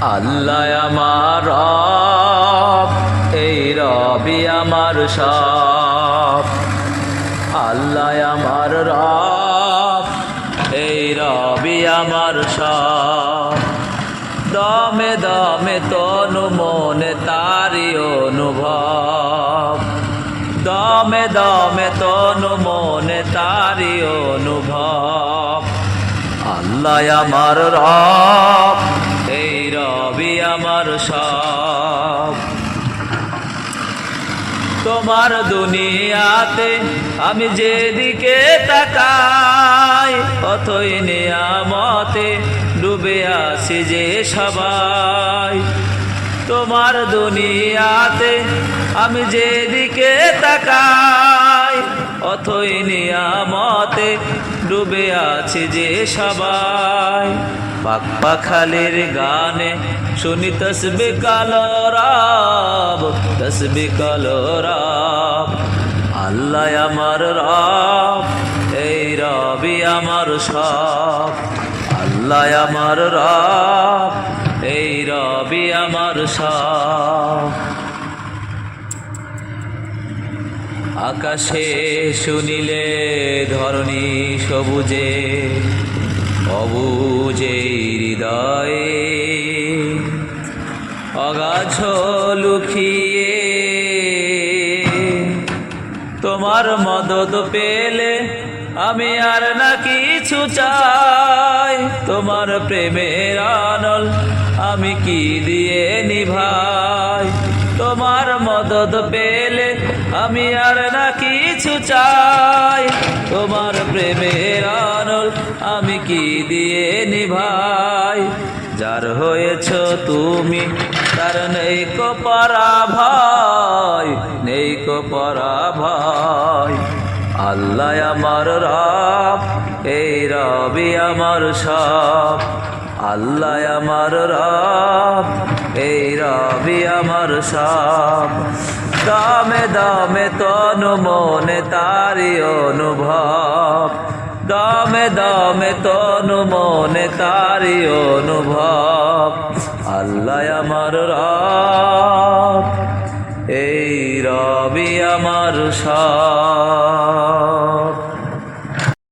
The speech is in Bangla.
আল্লাহ আমার রব, এই রবি আমার সব। আল্লাহ আমার রব, এই রবি আমার সব। দমে দমে তনু মনে তারি অনুভব, দমে দমে তনু মনে তারি অনুভব। আল্লাহ আমার রব, এই রবি আমার সব। তোমার দুনিয়াতে আমি যেদিকে তাকাই, অথই নিয়ামতে ডুবে আসি যে সবাই। তোমার দুনিয়াতে আমি যেদিকে তাকাই, অথই নিয়ামতে ডুবে আছি যে সবাই। পাক পাখালির গানে শুনি তসবিহ কালো রব, তসবিহ কালো রব। আল্লাহ আমার রব, এই রবি আমার সব। আল্লাহ আমার রব, এই রবি আমার সব। আকাশে শুনিলে ধরণী সবুজে, অবুজে হৃদয়ে অগাছ লুকিয়ে। তোমার মদদ পেলে আমি আর না কিছু চাই। তোমার প্রেমের আনল আমি কি দিয়ে নিভাই। তোমার মদদ পেলে আমি আর না কিছু চাই। তোমার প্রেমের আনল আমি কি দিয়ে নিভাই। যার হয়েছ তুমি তার নেই কো পরাভয়, নেই কো পরাভয়। আল্লাহ আমার রব, এই রবি আমার সব। আল্লাহ আমার রব, এই রবি আমার সব। দমে দমে তনু মনে তারি অনুভব, দমে দমে তনু মনে তারি অনুভব। আল্লাহ আমার রব, এই রবি আমার সব।